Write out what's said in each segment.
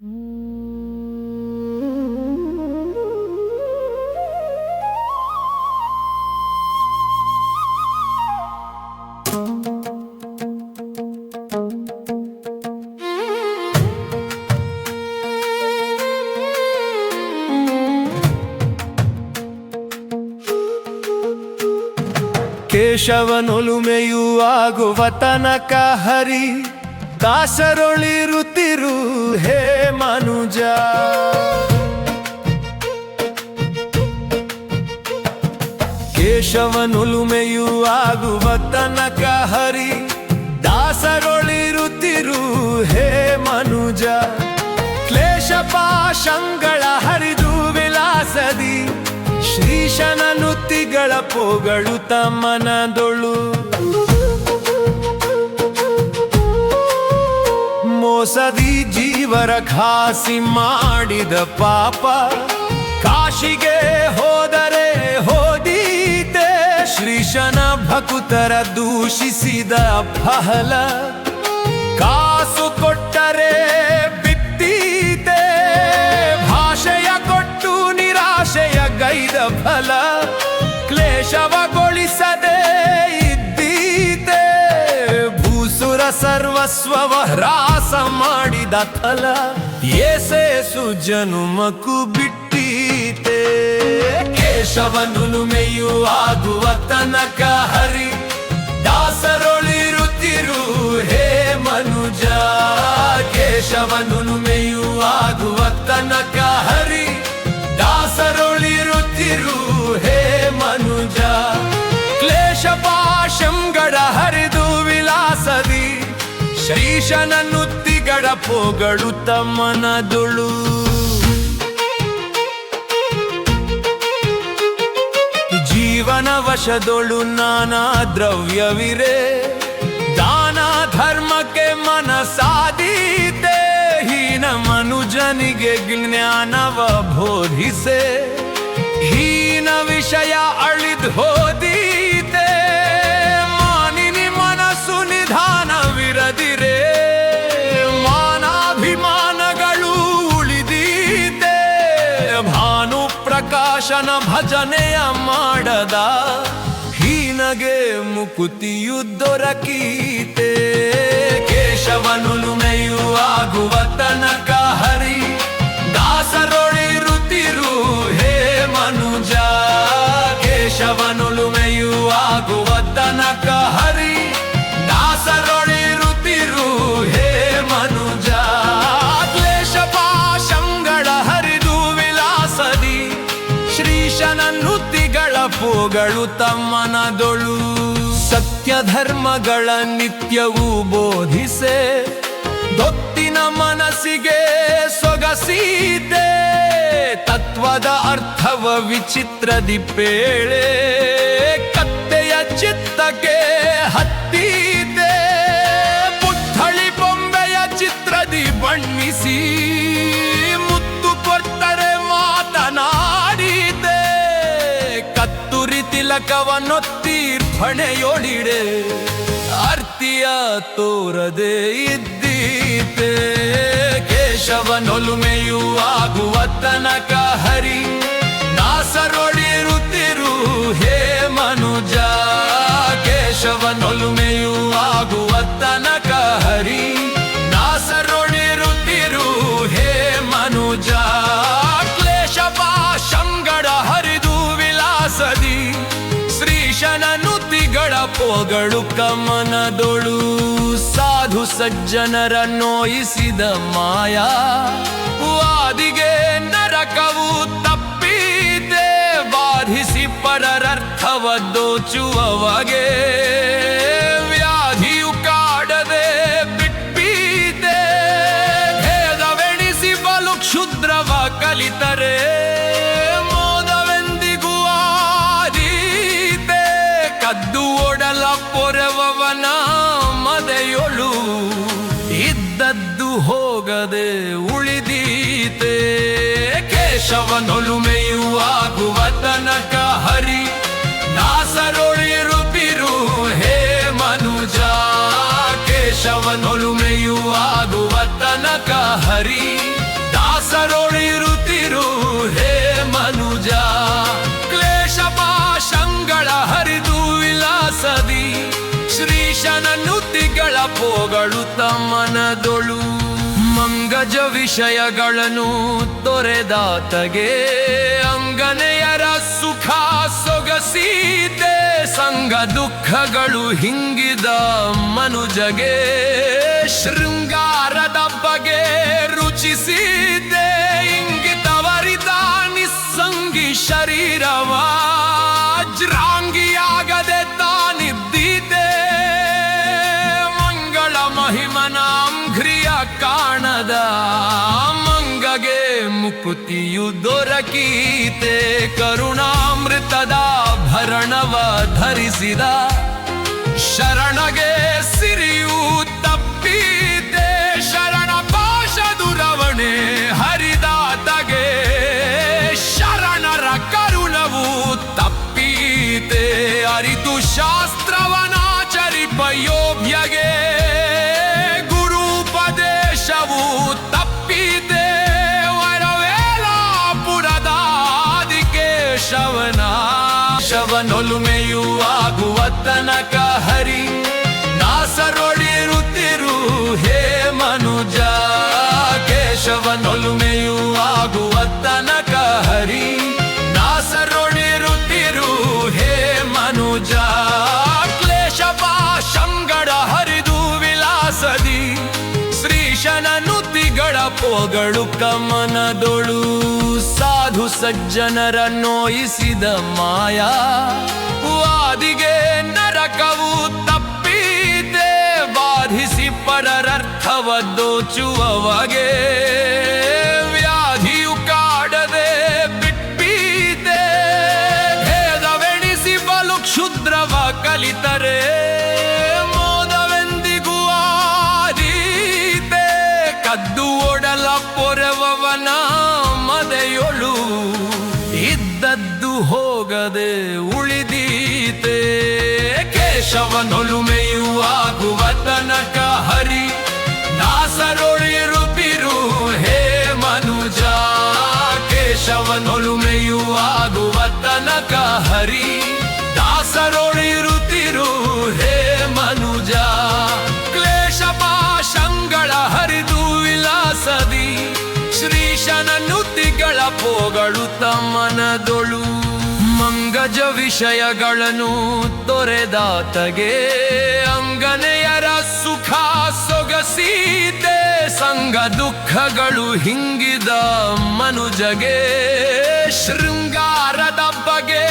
ಕೇಶವನೊಲುಮೆಯುವಾಗುವ ತನಕ ಹರಿ ದಾಸರೊಳಿರುತ್ತಿರು ಹೇ ಮನುಜ. ಕೇಶವನೊಲುಮೆಯುವಾಗುವ ತನಕ ಹರಿ ದಾಸರೊಳಿರುತ್ತಿರು ಹೇ ಮನುಜ. ಕ್ಲೇಶ ಪಾಶಂಗಳ ಹರಿದು ವಿಲಾಸದಿ ಶ್ರೀಶನ ನುತಿಗಳ ಪೊಗಳುತ್ತ ಮನದೊಳು. ಮೋಸದಿ ಜೀವರ ಖಾಸಿ ಮಾಡಿದ ಪಾಪ ಕಾಶಿಗೆ ಹೋದರೆ ಹೋದೀತೆ. ಶ್ರೀಶನ ಭಕುತರ ದೂಷಿಸಿದ ಫಲ ಕಾಸು ಕೊಟ್ಟರೆ ಬಿತ್ತೀತೆ. ಭಾಷೆಯ ಕೊಟ್ಟು ನಿರಾಶೆಯ ಗೈದ ಫಲ ಕ್ಲೇಶವಗೊಳಿಸದೆ ಇದ್ದೀತೆ. ಭೂಸುರ ಸರ್ವಸ್ವವ ಹ್ರಾಸ ಮಾಡಿದ ಫಲ ಏಸೇಸು ಜನುಮಕು ಬಿಟ್ಟೀತೆ. ಕೇಶವನುಲುಮೆಯುವಾಗುವ ತನಕ ಹರಿ ದಾಸರೊಳಿರುತ್ತಿರು ಹೇ ಮನುಜ. ಕೇಶವನುಲುಮೆಯುವಾಗುವ ತನಕ ಹರಿ ದಾಸರೊಳಿರುತ್ತಿರು ಹೇ ಮನುಜ. ಕ್ಲೇಶ ಪಾಶಂಗಳ ಹರಿದು ವಿಲಾಸದಿ ಶ್ರೀಶನ ನುತಿಗಳ ಪೊಗಳುತ್ತ ಮನದೊಳು. ಜೀವನ ವಶದೊಳು ನಾನಾ ದ್ರವ್ಯವಿರೆ ದಾನ ಧರ್ಮಕ್ಕೆ ಮನಸಾದೀತೆ. ಹೀನ ಮನುಜನಿಗೆ ಜ್ಞಾನವ ಬೋಧಿಸೆ ಹೀನ ವಿಷಯ ಅಳಿದು ಹೋದೀತೆ. ಮಾನಿನಿ ಮನಸ್ಸು ನಿಧಾನವಿರದಿರೆ ಮಾನಾಭಿಮಾನಗಳು ಉಳಿದೀತೆ. ಭಾನು ಪ್ರಕಾಶನ ಭಜನೆಯ ಮಾಡದ ಹೀನಗೆ ಮುಕುತಿಯು ದೊರಕೀತೆ. ಕೇಶವನುಲುಮೆಯುವಾಗುವ ತನಕ ಹರಿ ದಾಸರೊಳಿರುತ್ತಿರು ಹೇ ಮನುಜ. ಕೇಶವನುಲುಮೆಯುವಾಗುವ ತನಕ ಹರಿ ದಾಸರೊಳಿರುತ್ತಿರು ಹೇ ಮನುಜ. ಕ್ಲೇಶ ಪಾಶಂಗಳ ಹರಿದು ವಿಲಾಸದಿ ಶ್ರೀಶನ ನುತಿಗಳ ಪೊಗಳು ತಮ್ಮನದೊಳು. ಸತ್ಯ ಧರ್ಮಗಳ ನಿತ್ಯವೂ ಬೋಧಿಸೆ ದೊತ್ತಿನ ಮನಸ್ಸಿಗೆ ಸೊಗಸೀತೆ. ತತ್ವದ ಅರ್ಥವ ವಿಚಿತ್ರದಿ ಪೇಳೆ ಕತ್ತೆಯ ಚಿತ್ತಕ್ಕೆ ಹತ್ತೀತೆ. ಪುತ್ಥಳಿ ಬೊಂಬೆಯ ಚಿತ್ರದಿ ಬಣ್ಣಿಸಿ ಮುತ್ತು ಕೊಟ್ಟರೆ ಮಾತನಾಡಿದೆ. ಕತ್ತುರಿ ತಿಲಕವನ್ನೊತ್ತೀರ್ಪಣೆಯೊಳಿಡೆ ಅರ್ತಿಯ ತೋರದೆ ಇದ್ದೀತೆ. ಕೇಶವನೊಲುಮೆಯುವಾಗುವ ತನಕ ಹರಿ ದಾಸರೊಳಿರುತ್ತಿರು ಹೇ ಮನುಜ. ಕೇಶವನೊಲುಮೆಯುವಾಗುವ ತನಕ ಹರಿ ದಾಸರೊಳಿರುತ್ತಿರು ಹೇ ಮನುಜ. ಕ್ಲೇಶ ಪಾಶಂಗಳ ಹರಿದು ವಿಲಾಸದಿ ಶ್ರೀಶನ ನುತಿಗಳ ಪೊಗಳು ಕಮನದೊಳು. ಸಾಧು ಸಜ್ಜನರ ನೋಯಿಸಿದ ಮಾಯಾ ವಾದಿಗೆ ನರಕವು ತಪ್ಪೀತೆ. ಬಾಧಿಸಿ ಪರರರ್ಥವ ದೋಚುವವಗೆ ವ್ಯಾಧಿಯು ಕಾಡದೆ ಬಿಟ್ಟೀತೆ. ಭೇದವೆಣಿಸಿ ಬಲು ಕ್ಷುದ್ರವ ಕಲಿತರೆ ಮೋದವೆಂದಿಗೂ ಆದೀತೆ. ಕದ್ದು ಒಡಲ ಪೊರೆವವನ ಮದೆಯೊಳು ಇದ್ದದ್ದು ಹೋಗದೆ ಉಳಿದೀತೆ. ಕೇಶವನೊಲುಮೆಯುವಾಗುವ ತನಕ ಹರಿ ದಾಸರೊಳಿರುತ್ತಿರು ಹೇ ಮನುಜ. ಕೇಶವನೊಲುಮೆಯುವಾಗುವ ತನಕ ಹರಿ ಪೋಗಳುತ್ತ ಮನದೊಳು ಮಂಗಜ ವಿಷಯಗಳನ್ನು ತೊರೆದಾತಗೆ ಅಂಗನೆಯರ ಸುಖ ಸೊಗಸೀತೆ ಸಂಗ ದುಃಖಗಳು ಹಿಂಗಿದ ಮನುಜಗೆ ಶೃಂಗಾರದ ಬಗೆ ರುಚಿಸಿದೆ ಇಂಗಿತವರಿದ ನಿಸ್ಸಂಗಿ ಶರೀರವ ಜ್ರಾಂಗಿಯಾಗದೆ ತಾನಿದ್ದಿದೆ ಮಂಗಳ ಮಹಿಮನಾಂಘ್ರಿಯ ಕಾಣದ ಮಂಗಗೆ ಮುಕುತಿಯು ದೊರಕೀತೆ ಕರುಣಾಮೃತದ ಭರಣವ ಧರಿಸಿದ ಶರಣಗೆ ಸಿರಿಯು ತಪ್ಪಿದೆ ಶರಣ ಪಾಶ ದುರವಣೆ ಹರಿದಾತಗೆ ಶರಣರ ಕರುಣವು ತಪ್ಪೀತೆ ಅರಿತು ಶಾಸ್ತ್ರವನಾಚರಿಪ ಯೋಗ್ಯಗೆ ಗುರುಪದೇಶವು ತಪ್ಪಿದೆ ಶವನೊಲುಮೆಯು ಆಗುವ ತನಕ ಹರಿ ನಾಸರೊಳಿರುತ್ತಿರು ಹೇ ಮನುಜ ಕೇಶವನೊಲುಮೆಯು ಆಗುವ ತನಕ ಹರಿ ನಾಸರೊಳಿರುತ್ತಿರು ಹೇ ಮನುಜ ಕ್ಲೇಶ ಪಾಶಂಗಡ ಹರಿದು ವಿಲಾಸದಿ ಶ್ರೀಶನ ನುತಿಗಳ ಪೋಗಳು ಕಮನದೊಳು ಸಾಧು ಸಜ್ಜನರ ನೋಯಿಸಿದ ಮಾಯಾ ವಾದಿಗೆ ನರಕವು ತಪ್ಪಿದೆ ಬಾಧಿಸಿ ಪರರರ್ಥವ ದೋಚುವವಗೆ ವ್ಯಾಧಿಯು ಕಾಡದೆ ಬಿಟ್ಟಿದೆ ಭೇದವೆಣಿಸಿ ಬಲು ಕ್ಷುದ್ರವ ಕಲಿತರೆ ಮೋದವೆಂದಿಗೂ ಆದೀತೆ ಕದ್ದು ಓಡಲ ಪೊರೆವವನ ಮದೆಯೊಳು ಇದ್ದದ್ದು ಹೋಗದೆ ಉಳಿದೀತೆ ಕೇಶವನೊಲುಮೆಯು ಆಗುವ ತನಕ ಹರಿ ನಾಸರೊಳಿರುತ್ತಿರು ಹೇ ಮನುಜ ಕೇಶವನೊಲುಮೆಯು ಆಗುವ ತನಕ ಹರಿ ದಾಸರೊಳಿರುತ್ತಿರು ಹೇ ಮನುಜ ಕ್ಲೇಶ ಪಾಶಂಗಳ ಹರಿದು ವಿಲಾಸದಿ ಶ್ರೀಶನ ನುತಿಗಳ ಪೋಗಳು ಮನದೊಳು ಮಂಗಜ ವಿಷಯಗಳನ್ನು ತೊರೆದಾತಗೆ ಅಂಗನೆಯರ ಸುಖ ಸೊಗಸೀತೆ ಸಂಗ ದುಃಖಗಳು ಹಿಂಗಿದ ಮನುಜಗೆ ಶೃಂಗಾರದ ಬಗೆ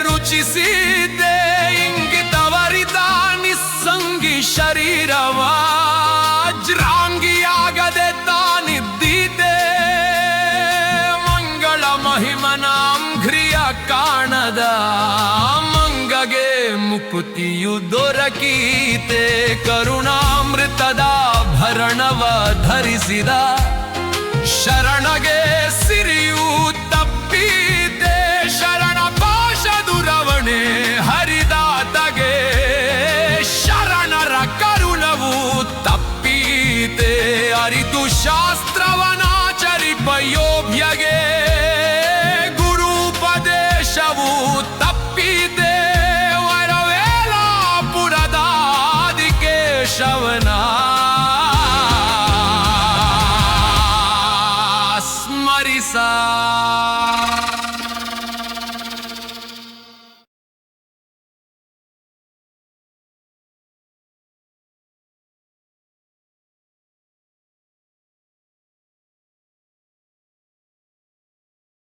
ರುಚಿಸಿದೆ ಇಂಗಿತವರಿದ ನಿಸ್ಸಂಗಿ ಶರೀರವ ಜ್ರಾಂಗಿಯಾಗದೆ ತಾನಿದ್ದಿದೆ ಮಂಗಳ ಮಹಿಮನಾಂಘ್ರಿಯ ಕಾಣದ ಮಂಗಗೆ ಮುಕುತಿಯು ದೊರಕೀತೆ ಕರುಣಾಮೃತದ ಭರಣವ ಧರಿಸಿದ ಶರಣಗೆ ಸಿರಿಯು ತಪ್ಪಿದೆ ಶರಣ ಪಾಶ ದುರವಣೆ ಹರಿದಾತಗೆ ಶರಣರ ಕರುಣವು ತಪ್ಪೀತೆ ಅರಿತು ಶಾಸ್ತ್ರವನಾಚರಿಪ ಯೋಗ್ಯಗೆ ಗುರುಪದೇಶವು ತಪ್ಪಿದೆ ವರವೇಲಾಪುರದಾದಿಕೇಶವನ ಸ್ಮರಿಸ